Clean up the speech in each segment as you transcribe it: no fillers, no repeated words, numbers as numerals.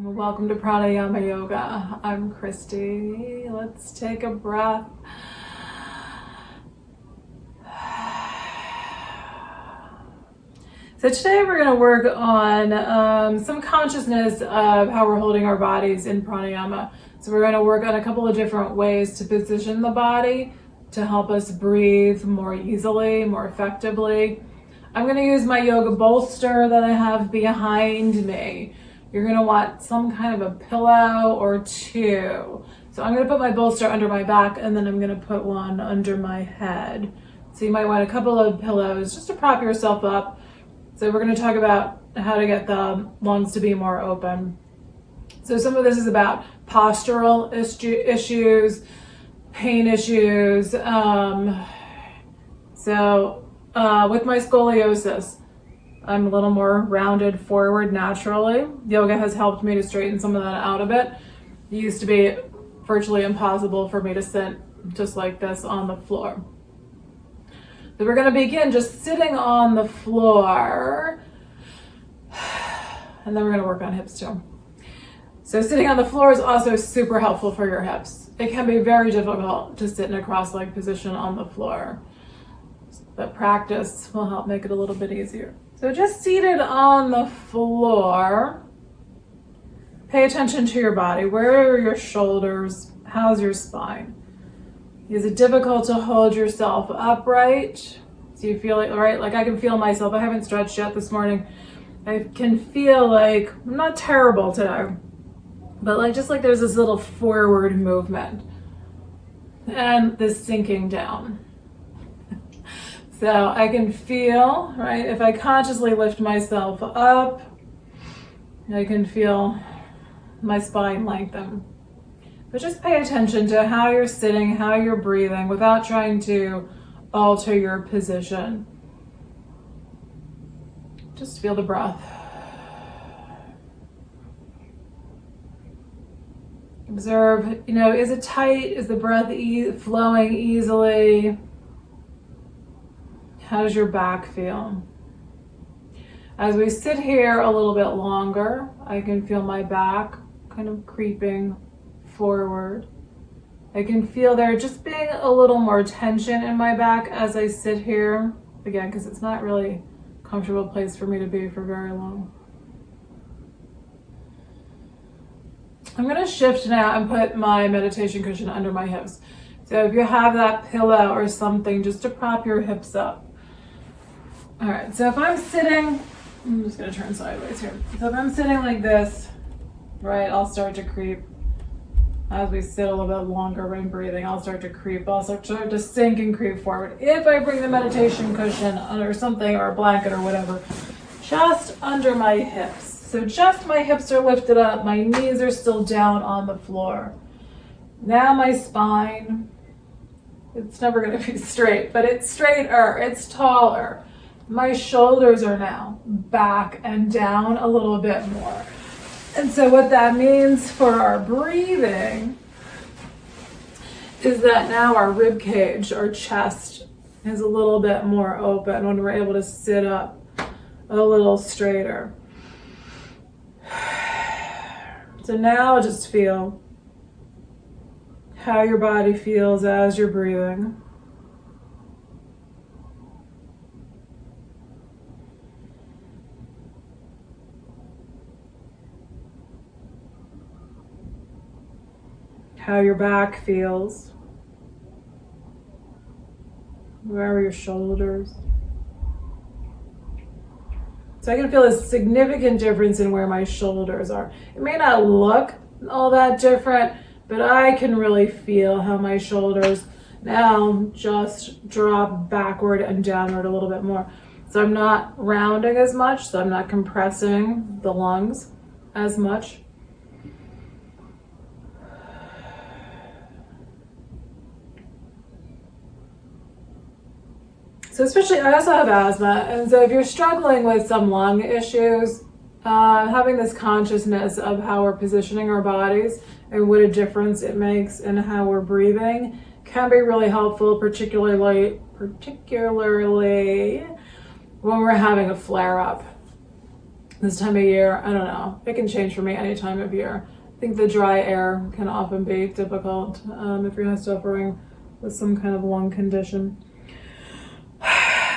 Welcome to Pranayama Yoga. I'm Christy. Let's take a breath. So today we're going to work on some consciousness of how we're holding our bodies in pranayama. So we're going to work on a couple of different ways to position the body to help us breathe more easily, more effectively. I'm going to use my yoga bolster that I have behind me. You're going to want some kind of a pillow or two. So I'm going to put my bolster under my back and then I'm going to put one under my head. So you might want a couple of pillows just to prop yourself up. So we're going to talk about how to get the lungs to be more open. So some of this is about postural issues, pain issues. With my scoliosis, I'm a little more rounded forward naturally. Yoga has helped me to straighten some of that out a bit. It used to be virtually impossible for me to sit just like this on the floor. So we're going to begin just sitting on the floor, and then we're going to work on hips too. So sitting on the floor is also super helpful for your hips. It can be very difficult to sit in a cross-legged position on the floor, but practice will help make it a little bit easier. So just seated on the floor, pay attention to your body. Where are your shoulders? How's your spine? Is it difficult to hold yourself upright? Do you feel it, right? Like I can feel myself. I haven't stretched yet this morning. I can feel like I'm not terrible today, but just like there's this little forward movement and this sinking down. So I can feel, right, if I consciously lift myself up, I can feel my spine lengthen. But just pay attention to how you're sitting, how you're breathing, without trying to alter your position. Just feel the breath. Observe, is it tight? Is the breath flowing easily? How does your back feel? As we sit here a little bit longer, I can feel my back kind of creeping forward. I can feel there just being a little more tension in my back as I sit here. Again, because it's not really a comfortable place for me to be for very long. I'm going to shift now and put my meditation cushion under my hips. So if you have that pillow or something, just to prop your hips up. All right, so if I'm sitting, I'm just gonna turn sideways here. So if I'm sitting like this, right, I'll start to creep. As we sit a little bit longer when breathing, I'll start to creep. I'll start to sink and creep forward. If I bring the meditation cushion or something, or a blanket or whatever, just under my hips. So just my hips are lifted up, my knees are still down on the floor. Now my spine, it's never gonna be straight, but it's straighter, it's taller. My shoulders are now back and down a little bit more. And so what that means for our breathing is that now our rib cage, our chest, is a little bit more open when we're able to sit up a little straighter. So now just feel how your body feels as you're breathing. How your back feels. Where are your shoulders? So I can feel a significant difference in where my shoulders are. It may not look all that different, but I can really feel how my shoulders now just drop backward and downward a little bit more. So I'm not rounding as much, so I'm not compressing the lungs as much. So especially, I also have asthma, and so if you're struggling with some lung issues, having this consciousness of how we're positioning our bodies and what a difference it makes in how we're breathing can be really helpful, particularly when we're having a flare-up. this time of year. I don't know. It can change for me any time of year. I think the dry air can often be difficult if you're not suffering with some kind of lung condition.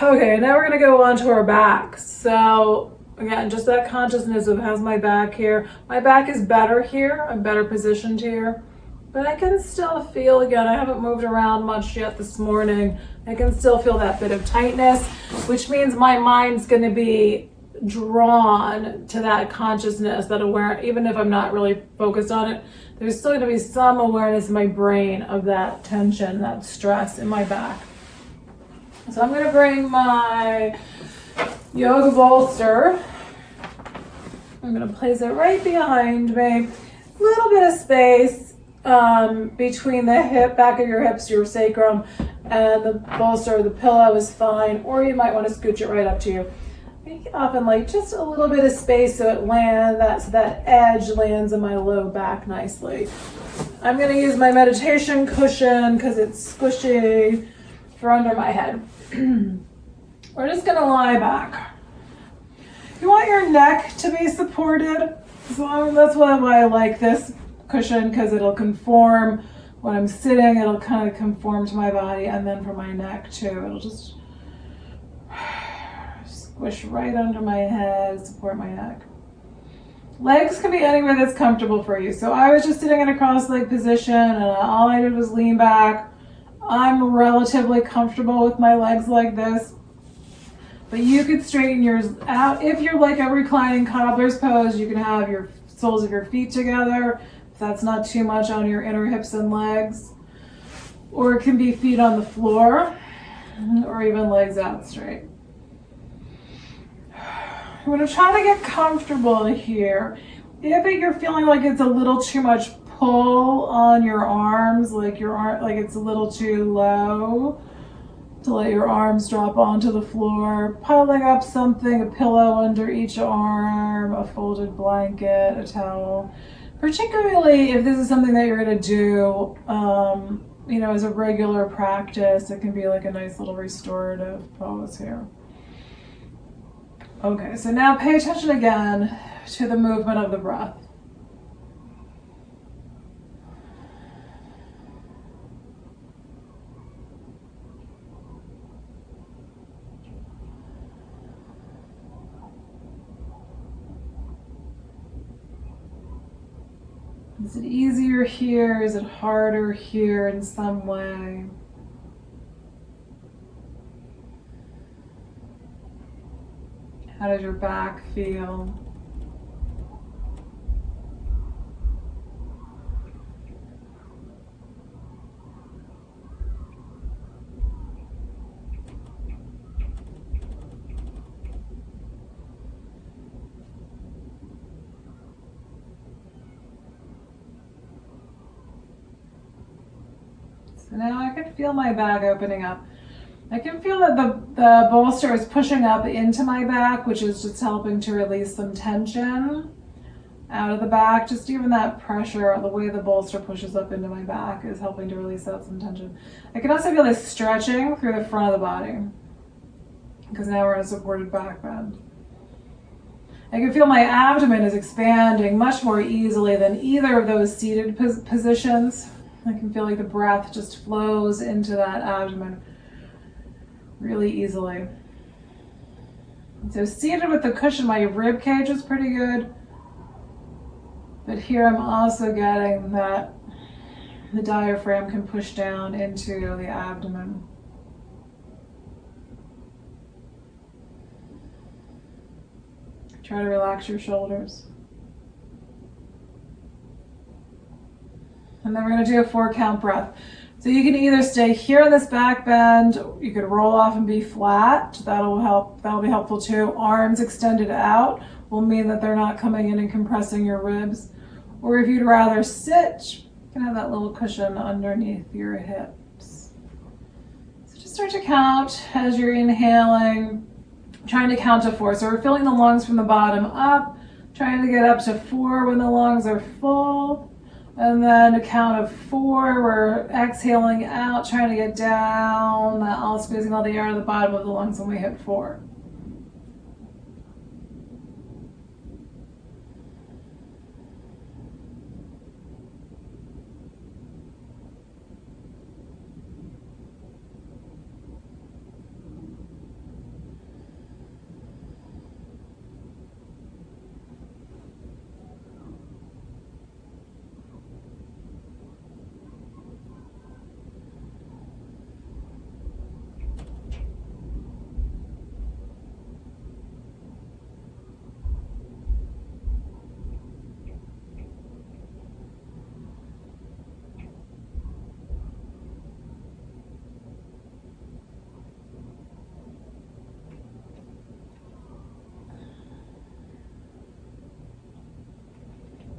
Okay, now we're going to go on to our back. So again, just that consciousness of how's my back here. My back is better here. I'm better positioned here. But I can still feel, again, I haven't moved around much yet this morning. I can still feel that bit of tightness, which means my mind's going to be drawn to that consciousness, that awareness. Even if I'm not really focused on it, there's still going to be some awareness in my brain of that tension, that stress in my back. So I'm going to bring my yoga bolster. I'm going to place it right behind me. A little bit of space between the hip, back of your hips, your sacrum, and the bolster, the pillow is fine, or you might want to scooch it right up to you. You can often like just a little bit of space so it lands, so that edge lands in my low back nicely. I'm going to use my meditation cushion because it's squishy for under my head. We're just going to lie back. You want your neck to be supported, so that's why I like this cushion, because it'll conform when I'm sitting. It'll kind of conform to my body, and then for my neck too, it'll just squish right under my head, support my neck. Legs can be anywhere that's comfortable for you. So I was just sitting in a cross-leg position, and all I did was lean back. I'm relatively comfortable with my legs like this, but you could straighten yours out. If you're like a reclining cobbler's pose, you can have your soles of your feet together, if that's not too much on your inner hips and legs. Or it can be feet on the floor, or even legs out straight. I'm going to try to get comfortable here. If you're feeling like it's a little too much pull on your arms, like your arm, like it's a little too low to let your arms drop onto the floor, piling up something, a pillow under each arm, a folded blanket, a towel. Particularly if this is something that you're going to do, as a regular practice, it can be like a nice little restorative pose here. Okay, so now pay attention again to the movement of the breath. Is it easier here? Is it harder here in some way? How does your back feel? So now I can feel my back opening up. I can feel that the bolster is pushing up into my back, which is just helping to release some tension out of the back. Just even that pressure, the way the bolster pushes up into my back is helping to release out some tension. I can also feel this stretching through the front of the body, because now we're in a supported back bend. I can feel my abdomen is expanding much more easily than either of those seated positions. I can feel like the breath just flows into that abdomen really easily. So seated with the cushion, my rib cage is pretty good. But here I'm also getting that the diaphragm can push down into the abdomen. Try to relax your shoulders. And then we're going to do a 4-count breath. So you can either stay here in this back bend, you could roll off and be flat. That'll be helpful too. Arms extended out will mean that they're not coming in and compressing your ribs. Or if you'd rather sit, you can have that little cushion underneath your hips. So just start to count as you're inhaling, trying to count to 4. So we're filling the lungs from the bottom up, trying to get up to 4 when the lungs are full. And then a count of 4, we're exhaling out, trying to get down, all squeezing all the air out of the bottom of the lungs when we hit 4.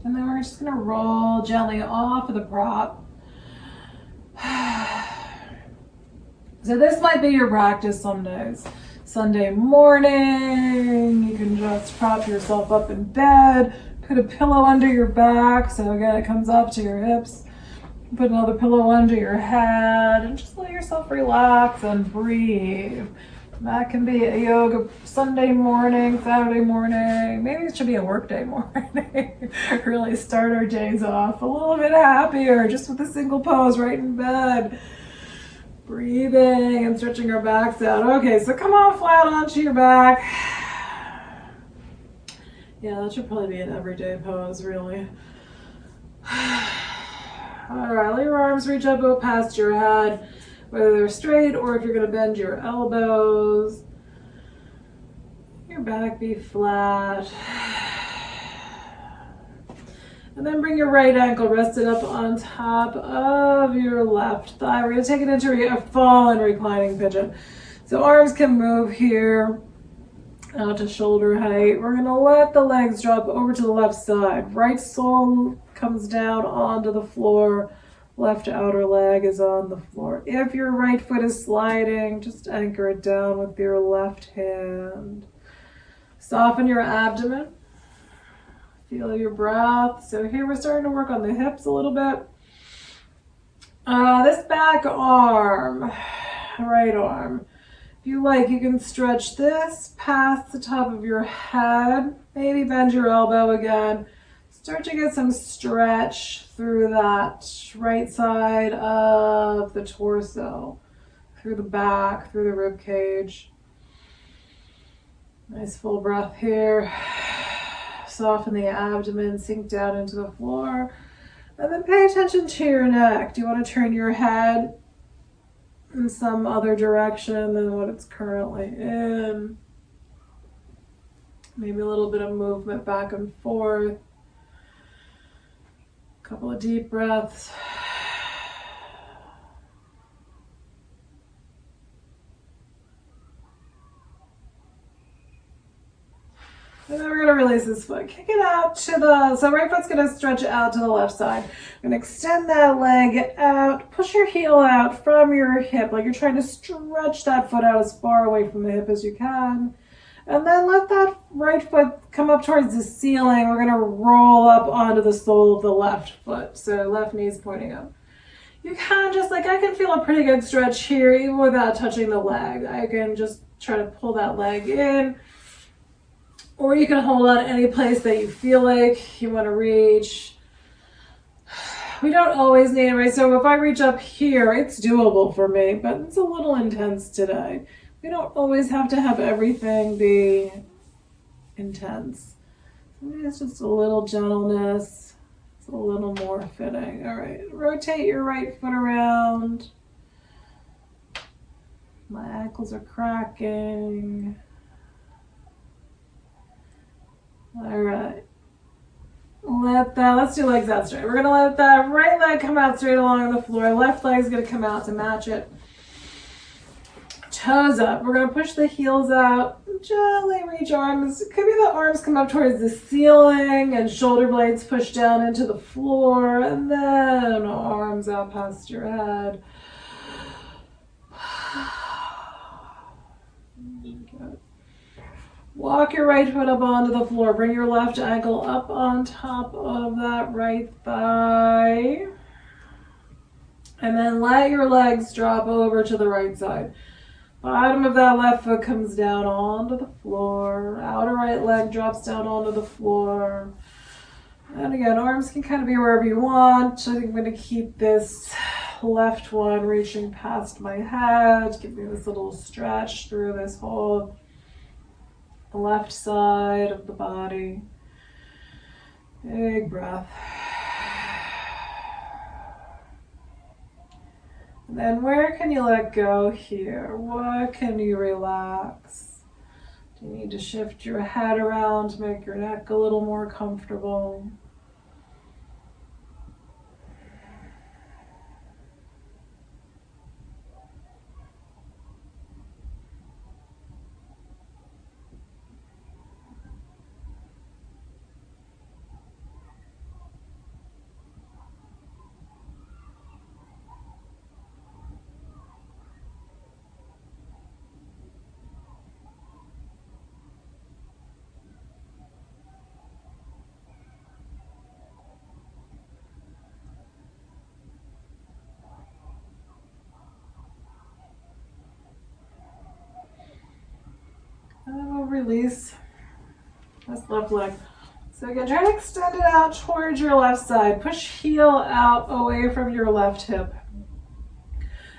And then we're just gonna roll gently off of the prop. So this might be your practice some days. Sunday morning, you can just prop yourself up in bed, put a pillow under your back, so again it comes up to your hips. Put another pillow under your head and just let yourself relax and breathe. That can be a yoga Sunday morning, Saturday morning. Maybe it should be a workday morning. Really start our days off a little bit happier, just with a single pose right in bed. Breathing and stretching our backs out. Okay, so come on flat onto your back. Yeah, that should probably be an everyday pose, really. All right, let your arms reach up past your head, whether they're straight or if you're going to bend your elbows. Your back be flat. And then bring your right ankle rested up on top of your left thigh. We're going to take it into a fallen reclining pigeon. So arms can move here out to shoulder height. We're going to let the legs drop over to the left side. Right sole comes down onto the floor. Left outer leg is on the floor. If your right foot is sliding, just anchor it down with your left hand. Soften your abdomen. Feel your breath. So here we're starting to work on the hips a little bit. This back arm, right arm, if you like, you can stretch this past the top of your head. Maybe bend your elbow again. Start to get some stretch through that right side of the torso, through the back, through the rib cage. Nice full breath here. Soften the abdomen, sink down into the floor. And then pay attention to your neck. Do you want to turn your head in some other direction than what it's currently in? Maybe a little bit of movement back and forth. Couple of deep breaths. And then we're going to release this foot. Kick it out to so right foot's going to stretch out to the left side. You're going to extend that leg out. Push your heel out from your hip, like you're trying to stretch that foot out as far away from the hip as you can. And then let that right foot come up towards the ceiling. We're going to roll up onto the sole of the left foot. So left knee's pointing up. You can just, I can feel a pretty good stretch here, even without touching the leg. I can just try to pull that leg in. Or you can hold on any place that you feel like you want to reach. We don't always need it, right? So if I reach up here, it's doable for me, but it's a little intense today. We don't always have to have everything be intense. Maybe it's just a little gentleness. It's a little more fitting. All right, rotate your right foot around. My ankles are cracking. All right. Let's do legs out straight. We're gonna let that right leg come out straight along the floor. Left leg's gonna come out to match it. Toes up. We're going to push the heels out. Gently reach arms. It could be the arms come up towards the ceiling and shoulder blades push down into the floor. And then arms out past your head. Good. Walk your right foot up onto the floor. Bring your left ankle up on top of that right thigh. And then let your legs drop over to the right side. Bottom of that left foot comes down onto the floor. Outer right leg drops down onto the floor. And again, arms can kind of be wherever you want. I think I'm going to keep this left one reaching past my head. Give me this little stretch through this whole left side of the body. Big breath. And then where can you let go here? What can you relax? Do you need to shift your head around to make your neck a little more comfortable? release. That's left leg. So again, try to extend it out towards your left side. Push heel out away from your left hip.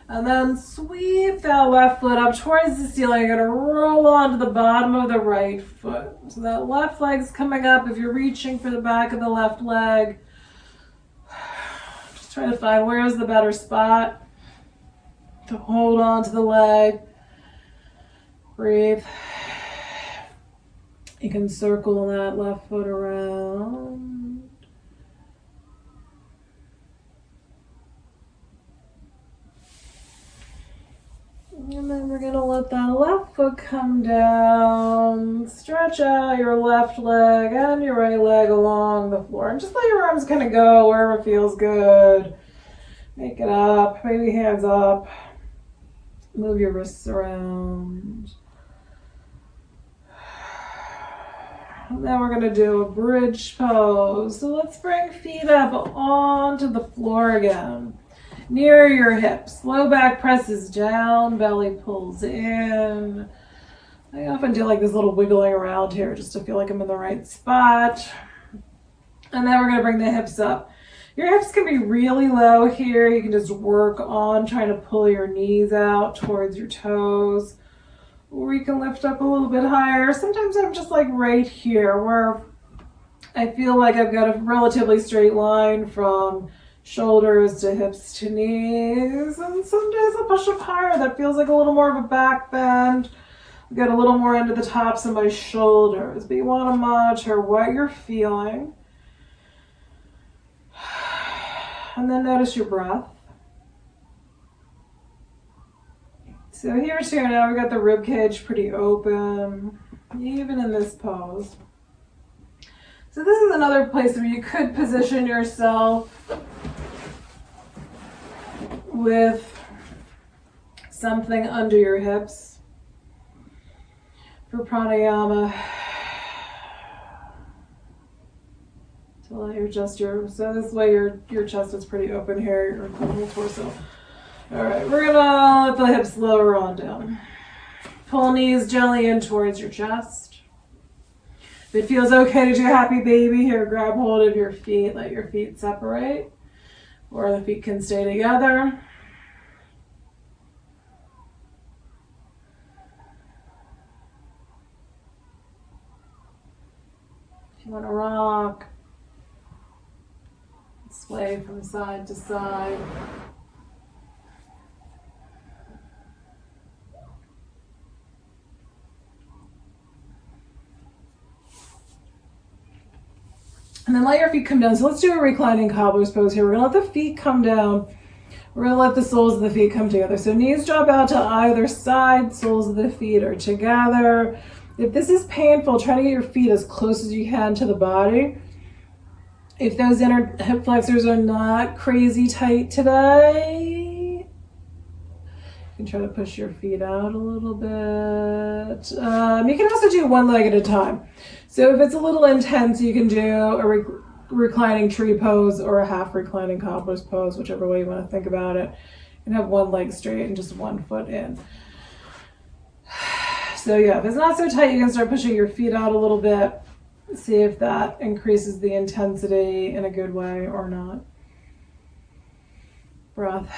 And then sweep that left foot up towards the ceiling. You're going to roll onto the bottom of the right foot. So that left leg's coming up. If you're reaching for the back of the left leg, just try to find where is the better spot to hold on to the leg. Breathe. You can circle that left foot around. And then we're going to let that left foot come down. Stretch out your left leg and your right leg along the floor. And just let your arms kind of go wherever feels good. Make it up. Maybe hands up. Move your wrists around. And then we're going to do a bridge pose. So let's bring feet up onto the floor again. Near your hips. Low back presses down, belly pulls in. I often do like this little wiggling around here just to feel like I'm in the right spot. And then we're going to bring the hips up. Your hips can be really low here. You can just work on trying to pull your knees out towards your toes. Or you can lift up a little bit higher. Sometimes I'm just like right here where I feel like I've got a relatively straight line from shoulders to hips to knees. And some days I'll push up higher. That feels like a little more of a back bend. Get a little more into the tops of my shoulders. But you want to monitor what you're feeling. And then notice your breath. So here too, now we've got the rib cage pretty open, even in this pose. So this is another place where you could position yourself with something under your hips for pranayama. To let your chest, so this way your chest is pretty open here, your whole torso. All right, we're gonna let the hips lower on down. Pull knees gently in towards your chest. If it feels okay to do happy baby here, grab hold of your feet, let your feet separate, or the feet can stay together. If you want to rock, sway from side to side. And then let your feet come down. So let's do a reclining cobbler's pose here. We're going to let the feet come down. We're going to let the soles of the feet come together. So knees drop out to either side. Soles of the feet are together. If this is painful, try to get your feet as close as you can to the body. If those inner hip flexors are not crazy tight today, you can try to push your feet out a little bit. You can also do one leg at a time. So if it's a little intense, you can do a reclining tree pose or a half reclining cobbler's pose, whichever way you want to think about it. You can have one leg straight and just one foot in. So yeah, if it's not so tight, you can start pushing your feet out a little bit. See if that increases the intensity in a good way or not. Breath.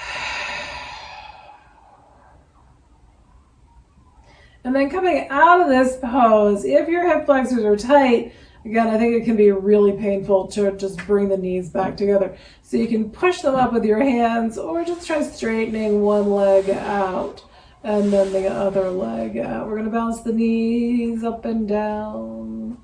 And then coming out of this pose, if your hip flexors are tight, again, I think it can be really painful to just bring the knees back together. So you can push them up with your hands or just try straightening one leg out and then the other leg out. We're going to bounce the knees up and down.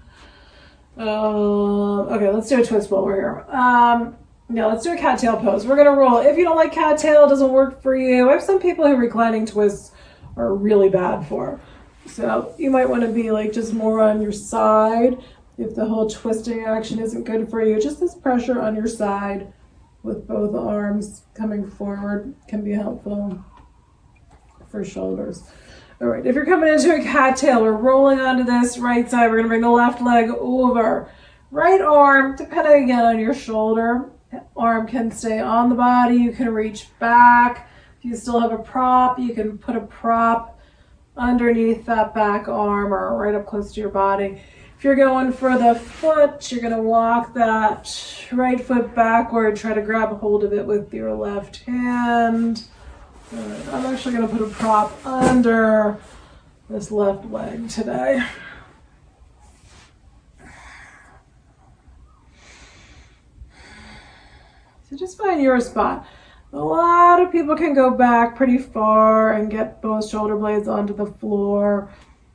Okay, let's do a twist while we're here. Now let's do a cattail pose. We're going to roll. If you don't like cattail, it doesn't work for you. I have some people who reclining twists are really bad for. So you might want to be like just more on your side. If the whole twisting action isn't good for you, just this pressure on your side with both arms coming forward can be helpful for shoulders. All right, if you're coming into a cattail, we're rolling onto this right side. We're going to bring the left leg over. Right arm, depending again on your shoulder, arm can stay on the body. You can reach back. If you still have a prop, you can put a prop underneath that back arm or right up close to your body. If you're going for the foot, you're going to walk that right foot backward. Try to grab a hold of it with your left hand. I'm actually going to put a prop under this left leg today. So just find your spot. A lot of people can go back pretty far and get both shoulder blades onto the floor.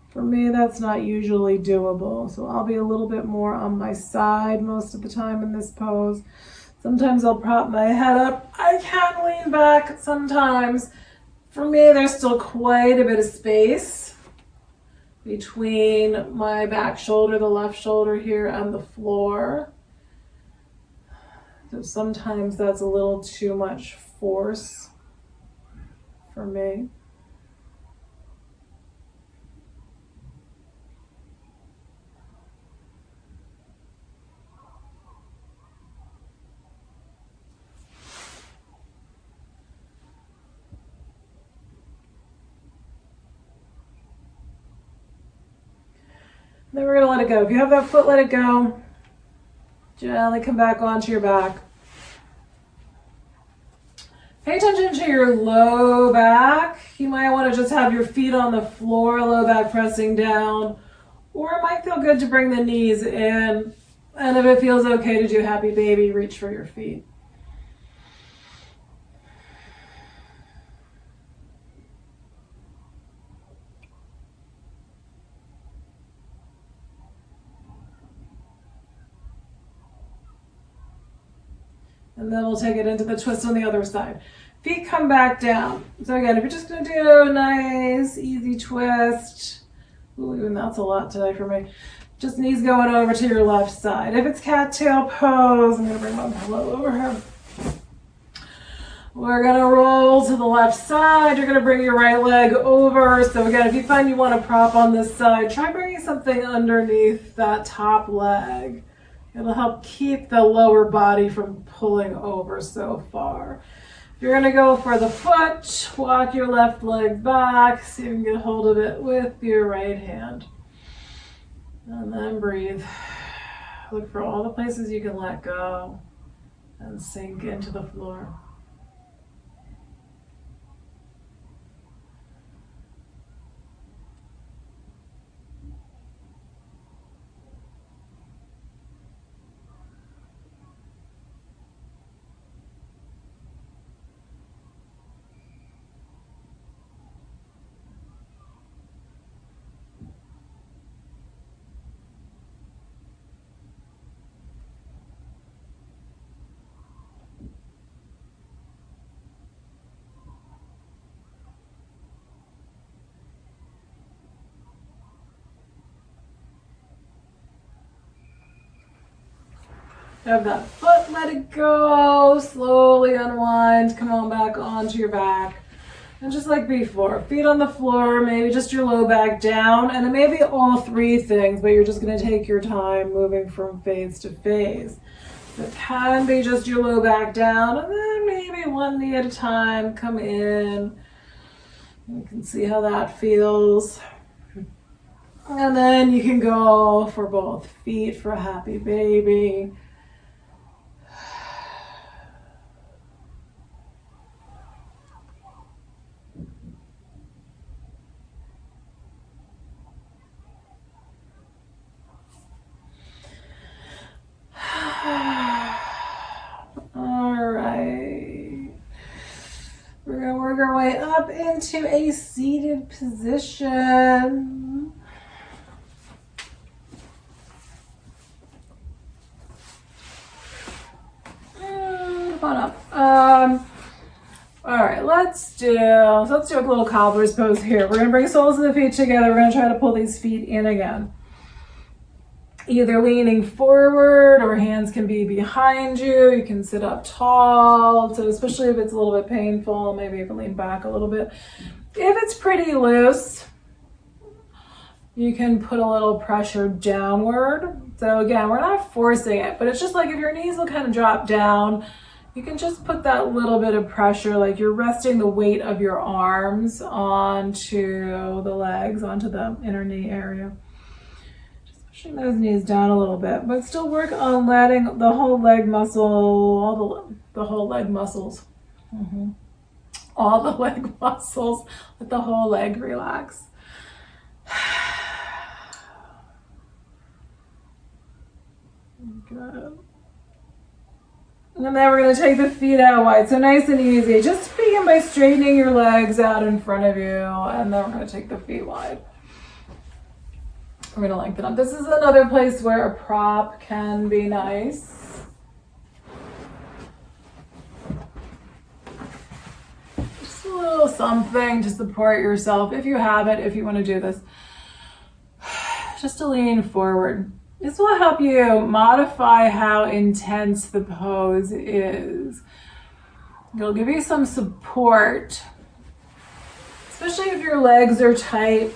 For me, that's not usually doable. So I'll be a little bit more on my side most of the time in this pose. Sometimes I'll prop my head up. I can lean back sometimes. For me, there's still quite a bit of space between my back shoulder, the left shoulder here, and the floor. So sometimes that's a little too much force for me. Then we're going to let it go. If you have that foot, let it go. Gently come back onto your back. Pay attention to your low back. You might want to just have your feet on the floor, low back pressing down. Or it might feel good to bring the knees in. And if it feels okay to do happy baby, reach for your feet. And then we'll take it into the twist on the other side. Feet come back down. So again, if you're just going to do a nice, easy twist. Ooh, even that's a lot today for me. Just knees going over to your left side. If it's cattail pose, I'm going to bring my pillow over here. We're going to roll to the left side. You're going to bring your right leg over. So again, if you find you want to prop on this side, try bringing something underneath that top leg. It'll help keep the lower body from pulling over so far. If you're going to go for the foot, walk your left leg back. See if you can get a hold of it with your right hand. And then breathe. Look for all the places you can let go and sink into the floor. Have that foot, let it go, slowly unwind, come on back onto your back. And just like before, feet on the floor, maybe just your low back down, and it may be all three things, but you're just gonna take your time moving from phase to phase. So it can be just your low back down, and then maybe one knee at a time, come in. You can see how that feels. And then you can go for both feet for a happy baby. Our way up into a seated position. Come on up. All right, let's do a little cobbler's pose here. We're gonna bring soles of the feet together. We're gonna try to pull these feet in again. Either leaning forward or hands can be behind you. You can sit up tall. So especially if it's a little bit painful, maybe you can lean back a little bit. If it's pretty loose, you can put a little pressure downward. So again, we're not forcing it, but it's just like if your knees will kind of drop down, you can just put that little bit of pressure, like you're resting the weight of your arms onto the legs, onto the inner knee area. Just pushing those knees down a little bit, but still work on letting the whole leg muscle, all the whole leg muscles, all the leg muscles, let the whole leg relax. Good. And then we're going to take the feet out wide. So nice and easy. Just begin by straightening your legs out in front of you. And then we're going to take the feet wide. We're going to lengthen up. This is another place where a prop can be nice. Just a little something to support yourself if you have it, if you want to do this. Just to lean forward. This will help you modify how intense the pose is. It'll give you some support, especially if your legs are tight.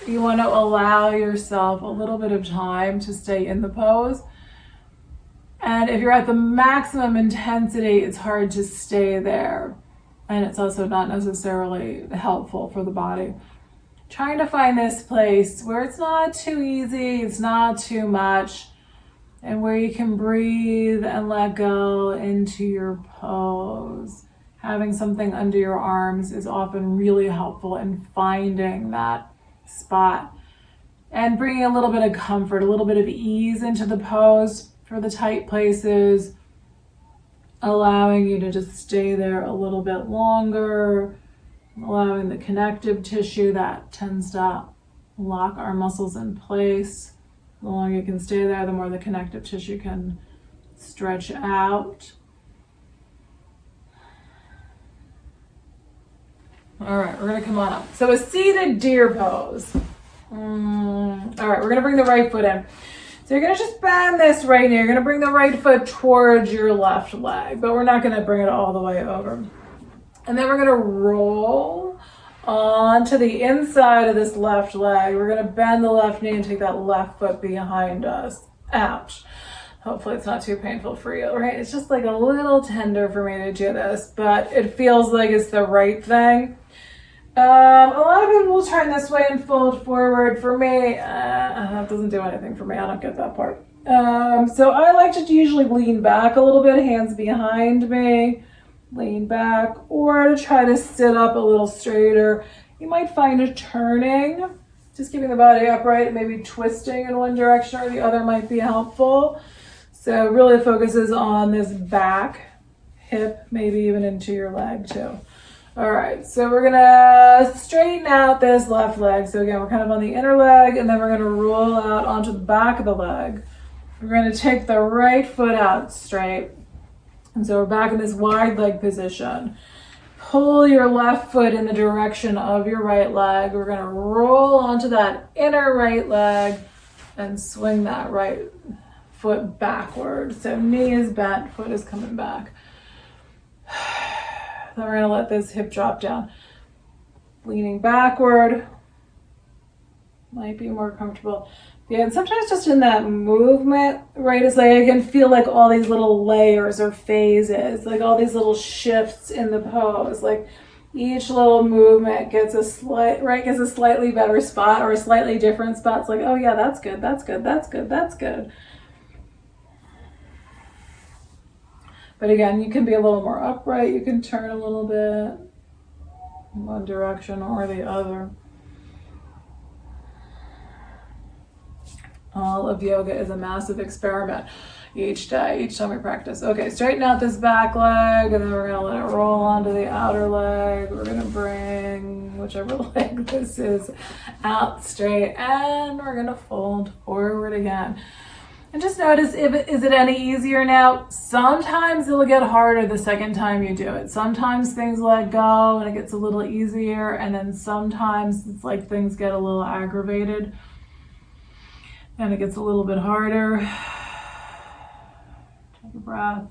You want to allow yourself a little bit of time to stay in the pose. And if you're at the maximum intensity, it's hard to stay there. And it's also not necessarily helpful for the body. Trying to find this place where it's not too easy, it's not too much, and where you can breathe and let go into your pose. Having something under your arms is often really helpful in finding that spot and bringing a little bit of comfort, a little bit of ease into the pose for the tight places, allowing you to just stay there a little bit longer. Allowing the connective tissue that tends to lock our muscles in place. The longer you can stay there, the more the connective tissue can stretch out. All right, we're gonna come on up. So a seated deer pose. All right, we're gonna bring the right foot in. So you're gonna just bend this right knee. You're gonna bring the right foot towards your left leg, but we're not gonna bring it all the way over. And then we're going to roll onto the inside of this left leg. We're going to bend the left knee and take that left foot behind us. Ouch. Hopefully it's not too painful for you, right? It's just like a little tender for me to do this, but it feels like it's the right thing. A lot of people will turn this way and fold forward. For me, that doesn't do anything for me. I don't get that part. So I like to usually lean back a little bit, hands behind me. Lean back, or to try to sit up a little straighter. You might find a turning, just keeping the body upright, maybe twisting in one direction or the other might be helpful. So it really focuses on this back, hip, maybe even into your leg too. All right, so we're gonna straighten out this left leg. So again, we're kind of on the inner leg, and then we're gonna roll out onto the back of the leg. We're gonna take the right foot out straight. And so we're back in this wide leg position. Pull your left foot in the direction of your right leg. We're gonna roll onto that inner right leg and swing that right foot backward. So knee is bent, foot is coming back. Then we're gonna let this hip drop down. Leaning backward. Might be more comfortable. Yeah, and sometimes just in that movement, right, it's like I can feel like all these little layers or phases, like all these little shifts in the pose. Like each little movement gets a slightly better spot or a slightly different spot. It's like, oh yeah, that's good, that's good, that's good, that's good. But again, you can be a little more upright. You can turn a little bit in one direction or the other. All of yoga is a massive experiment each day, each time we practice. Okay, straighten out this back leg, and then we're gonna let it roll onto the outer leg. We're gonna bring whichever leg this is out straight, and we're gonna fold forward again. And just notice, is it any easier now? Sometimes it'll get harder the second time you do it. Sometimes things let go and it gets a little easier, and then sometimes it's like things get a little aggravated and it gets a little bit harder. Take a breath.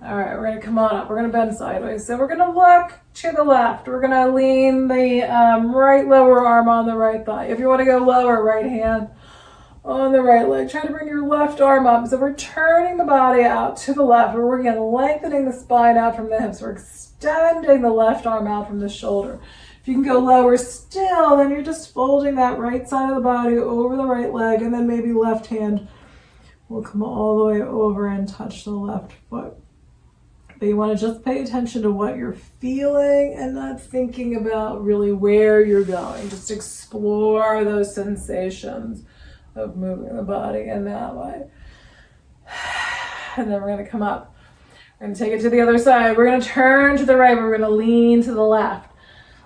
All right, we're gonna come on up. We're gonna bend sideways. So we're gonna look to the left. We're gonna lean the right lower arm on the right thigh. If you wanna go lower, right hand on the right leg. Try to bring your left arm up. So we're turning the body out to the left. We're working on lengthening the spine out from the hips. We're extending the left arm out from the shoulder. If you can go lower still, then you're just folding that right side of the body over the right leg, and then maybe left hand will come all the way over and touch the left foot. But you want to just pay attention to what you're feeling and not thinking about really where you're going. Just explore those sensations of moving the body in that way. And then we're going to come up. We're going to take it to the other side. We're going to turn to the right. We're going to lean to the left.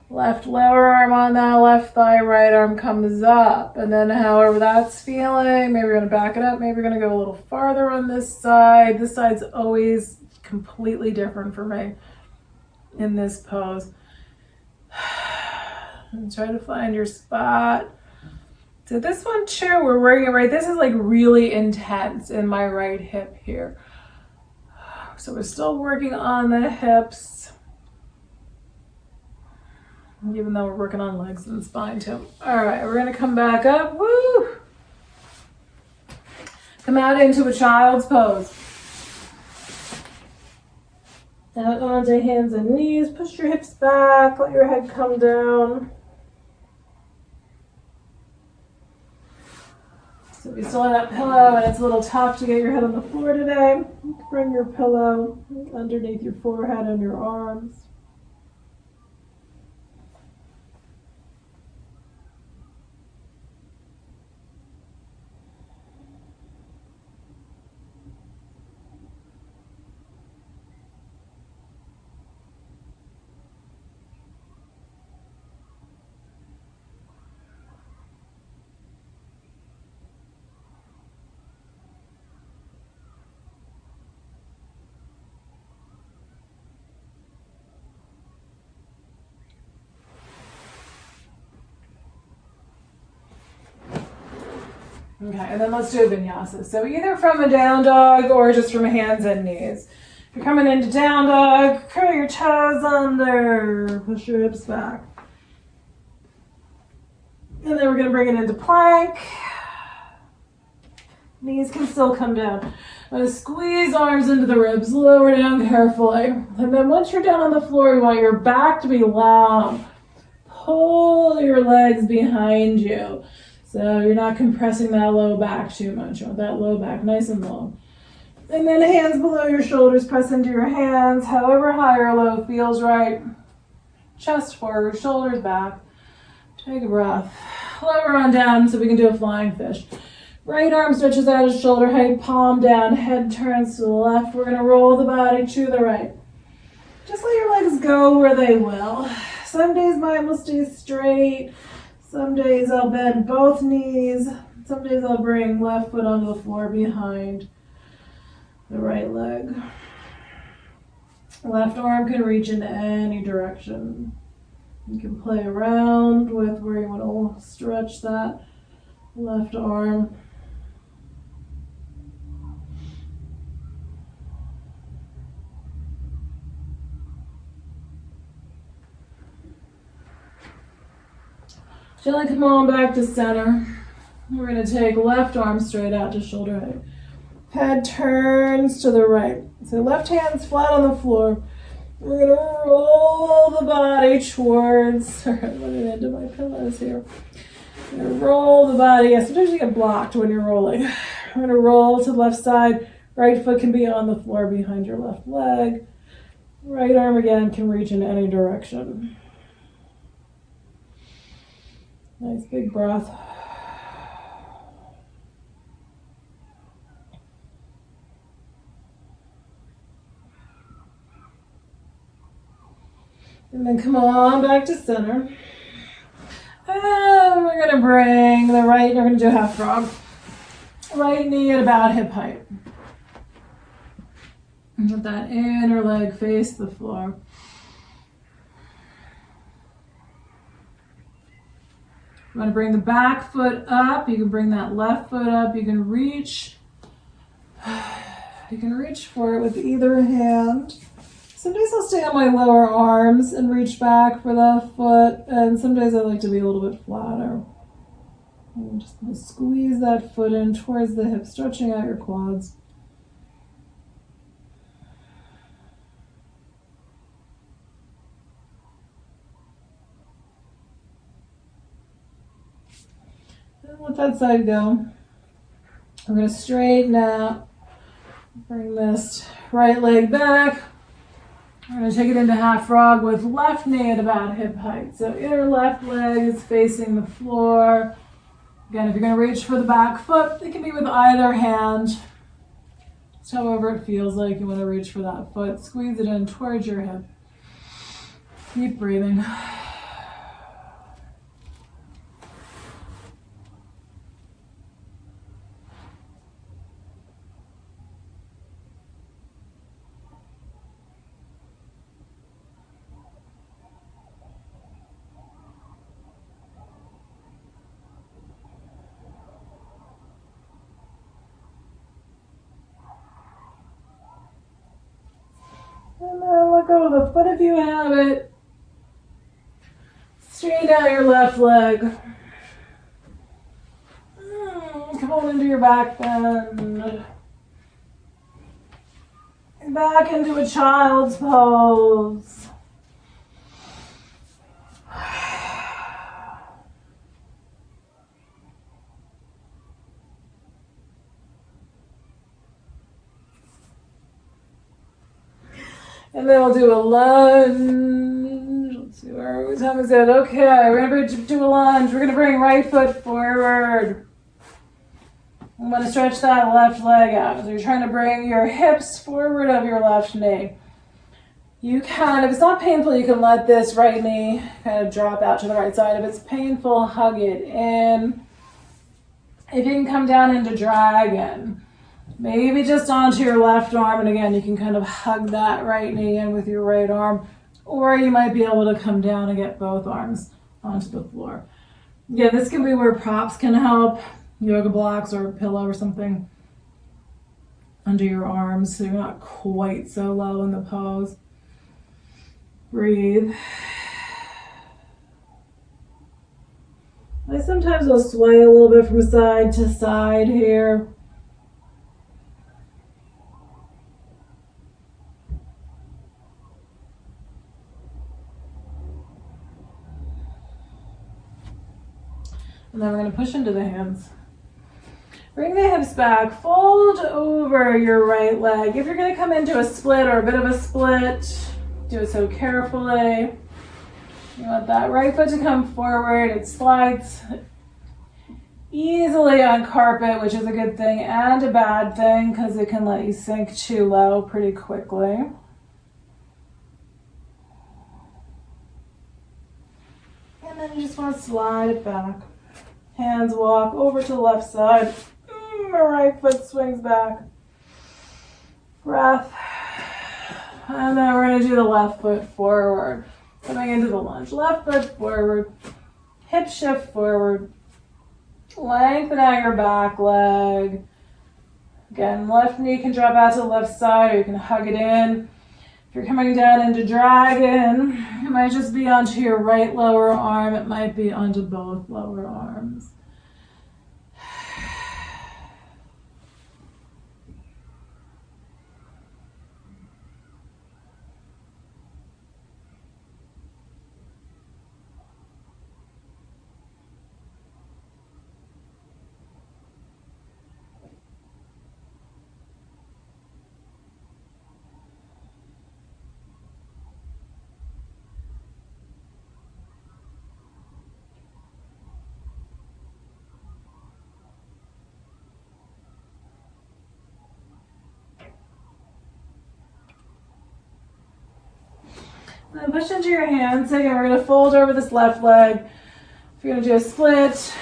Left lower arm on that left thigh, right arm comes up. And then however that's feeling, maybe we're going to back it up. Maybe we're going to go a little farther on this side. This side's always completely different for me in this pose. And try to find your spot. So this one too, we're working right. This is like really intense in my right hip here. So we're still working on the hips, even though we're working on legs and spine too. All right, we're gonna come back up. Woo! Come out into a child's pose. Out onto hands and knees. Push your hips back. Let your head come down. So if you still have that pillow and it's a little tough to get your head on the floor today, bring your pillow underneath your forehead and your arms. Okay, and then let's do a vinyasa. So either from a down dog or just from hands and knees. If you're coming into down dog, curl your toes under, push your hips back. And then we're gonna bring it into plank. Knees can still come down. I'm gonna squeeze arms into the ribs, lower down carefully. And then once you're down on the floor, you want your back to be long. Pull your legs behind you. So you're not compressing that low back too much. You want that low back nice and long. And then hands below your shoulders, press into your hands, however high or low feels right. Chest forward, shoulders back. Take a breath. Lower on down so we can do a flying fish. Right arm stretches out at shoulder height, palm down, head turns to the left. We're gonna roll the body to the right. Just let your legs go where they will. Some days mine will stay straight. Some days I'll bend both knees. Some days I'll bring left foot onto the floor behind the right leg. Left arm can reach in any direction. You can play around with where you want to stretch that left arm. Gently come on back to center. We're going to take left arm straight out to shoulder height. Head turns to the right. So left hand's flat on the floor. We're going to roll the body towards, sorry, I'm running into my pillows here. We're going to roll the body. Yeah, sometimes you get blocked when you're rolling. We're going to roll to the left side. Right foot can be on the floor behind your left leg. Right arm again can reach in any direction. Nice big breath. And then come on back to center. And we're going to bring the right, we're going to do half frog. Right knee at about hip height. And let that inner leg face the floor. You want to bring the back foot up. You can bring that left foot up. You can reach. You can reach for it with either hand. Some days I'll stay on my lower arms and reach back for the foot, and some days I like to be a little bit flatter. And just gonna squeeze that foot in towards the hip, stretching out your quads. And let that side go. We're gonna straighten out. Bring this right leg back. We're going to take it into half frog with left knee at about hip height. So inner left leg is facing the floor. Again, if you're going to reach for the back foot, it can be with either hand. Just however it feels like you want to reach for that foot. Squeeze it in towards your hip. Keep breathing. And then let go of the foot if you have it. Straighten out your left leg. Come on into your back bend. And back into a child's pose. And then we'll do a lunge. Let's see, what time is it? Okay, we're going to do a lunge. We're going to bring right foot forward. I'm going to stretch that left leg out. So you're trying to bring your hips forward of your left knee. You can, if it's not painful, you can let this right knee kind of drop out to the right side. If it's painful, hug it in. If you can come down into dragon. Maybe just onto your left arm, and again, you can kind of hug that right knee in with your right arm, or you might be able to come down and get both arms onto the floor. Yeah, this can be where props can help, yoga blocks or a pillow or something under your arms so you're not quite so low in the pose. Breathe. I sometimes will sway a little bit from side to side here. And then we're going to push into the hands. Bring the hips back, fold over your right leg. If you're going to come into a split or a bit of a split, do it so carefully. You want that right foot to come forward. It slides easily on carpet, which is a good thing and a bad thing because it can let you sink too low pretty quickly. And then you just want to slide it back. Hands walk over to the left side. My right foot swings back. Breath. And then we're going to do the left foot forward. Coming into the lunge. Left foot forward. Hip shift forward. Lengthen out your back leg. Again, left knee can drop out to the left side or you can hug it in. If you're coming down into dragon, it might just be onto your right lower arm. It might be onto both lower arms. Then push into your hands. Again, we're going to fold over this left leg. If you're going to do a split,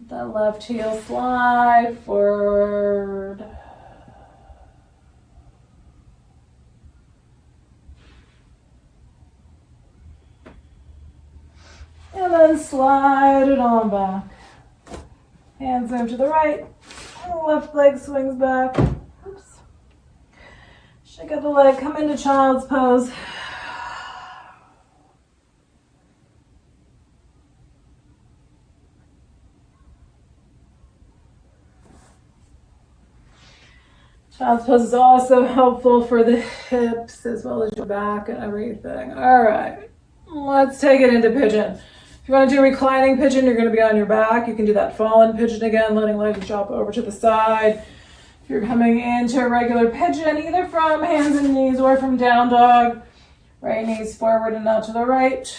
that left heel slide forward. And then slide it on back. Hands move to the right. Left leg swings back. Oops. Shake out the leg, come into child's pose. Child's pose is also helpful for the hips as well as your back and everything. All right, let's take it into pigeon. If you want to do reclining pigeon, you're going to be on your back. You can do that fallen pigeon again, letting legs drop over to the side. If you're coming into a regular pigeon, either from hands and knees or from down dog, right knees forward and out to the right.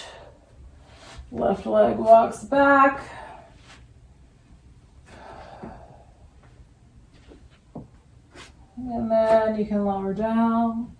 Left leg walks back. And then you can lower down.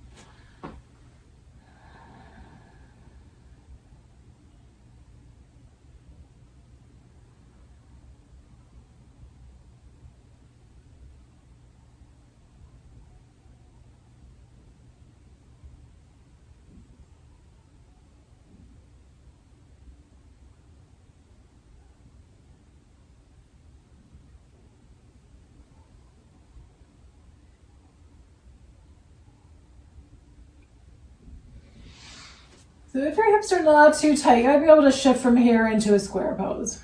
So if your hips are not too tight, you might be able to shift from here into a square pose.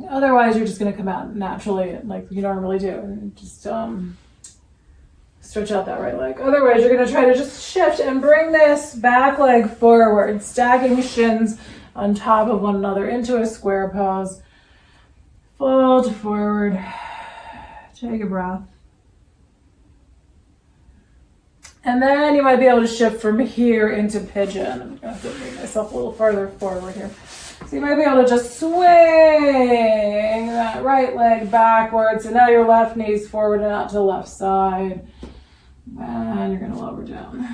Otherwise, you're just going to come out naturally like you normally do and just stretch out that right leg. Otherwise, you're going to try to just shift and bring this back leg forward, stacking shins on top of one another into a square pose. Fold forward. Take a breath. And then you might be able to shift from here into pigeon. I'm going to bring myself a little farther forward here. So you might be able to just swing that right leg backwards. So now your left knee's forward and out to the left side. And you're going to lower down.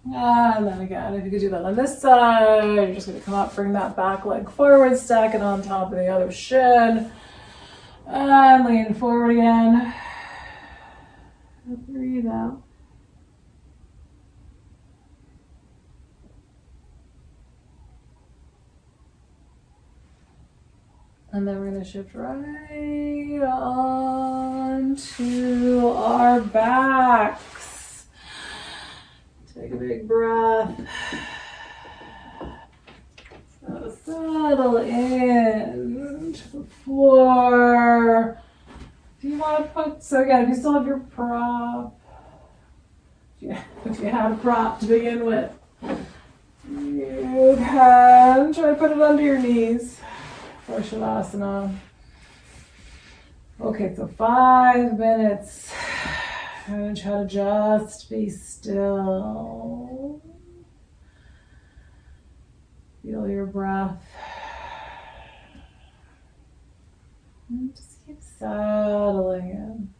And then again, if you could do that on this side, you're just going to come up, bring that back leg forward, stack it on top of the other shin, and lean forward again. Breathe out. And then we're going to shift right on to our backs. Take a big breath. So settle in to the floor. If you want to put, so again, if you still have your prop, if you had a prop to begin with, you can try to put it under your knees for Shavasana. Okay, so 5 minutes. I'm going to try to just be still. Feel your breath. And just keep settling in.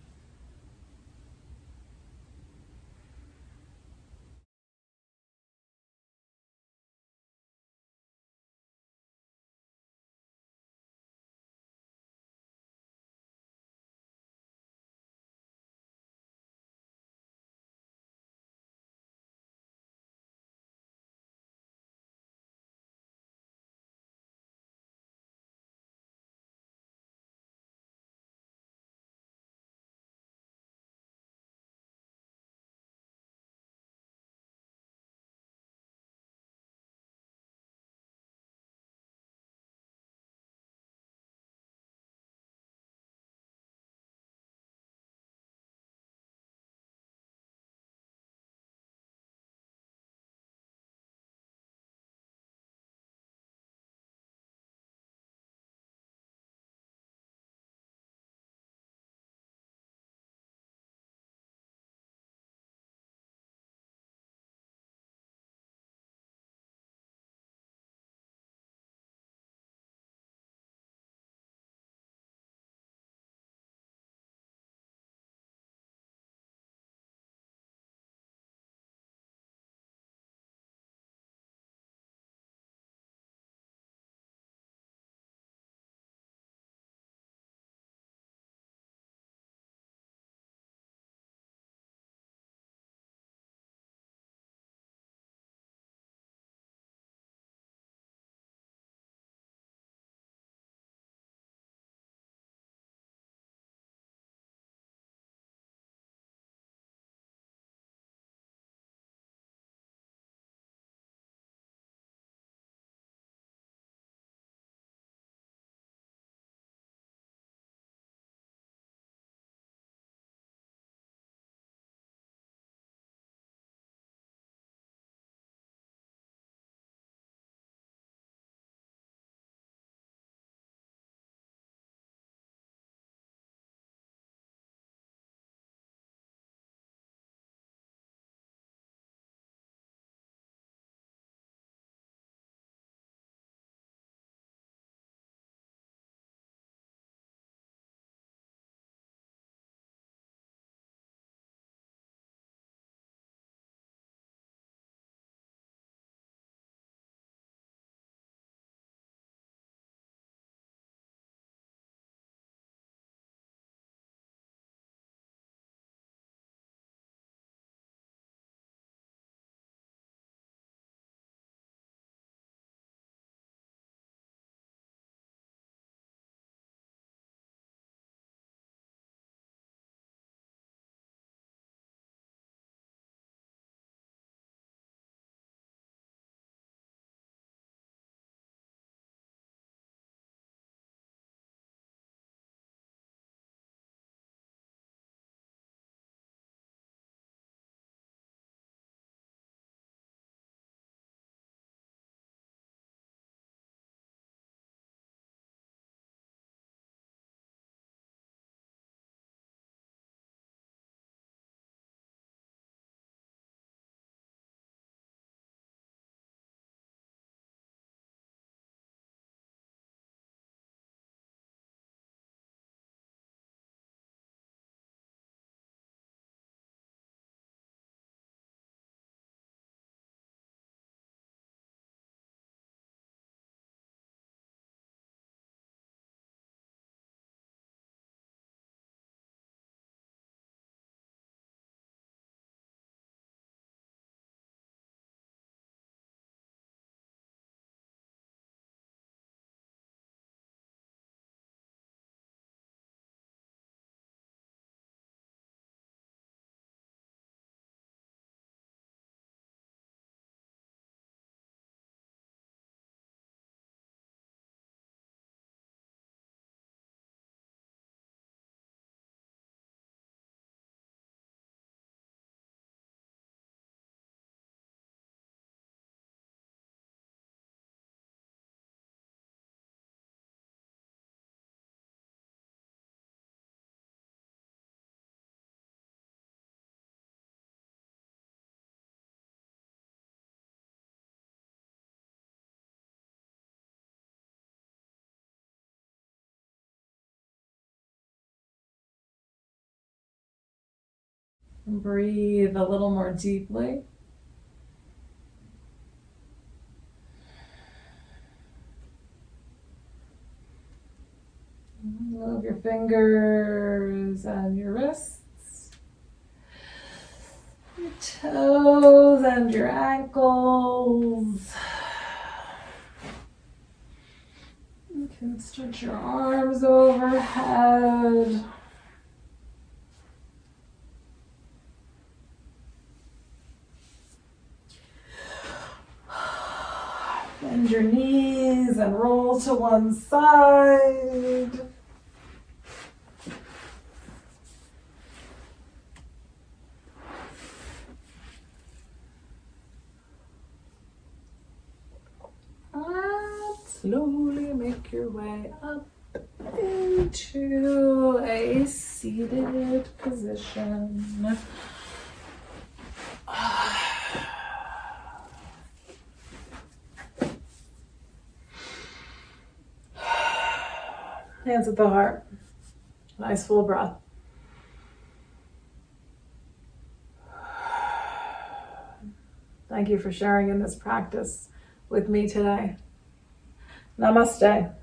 Breathe a little more deeply. Move your fingers and your wrists, your toes and your ankles. You can stretch your arms overhead. Bend your knees and roll to one side. And slowly make your way up into a seated position. Hands at the heart. Nice full breath. Thank you for sharing in this practice with me today. Namaste.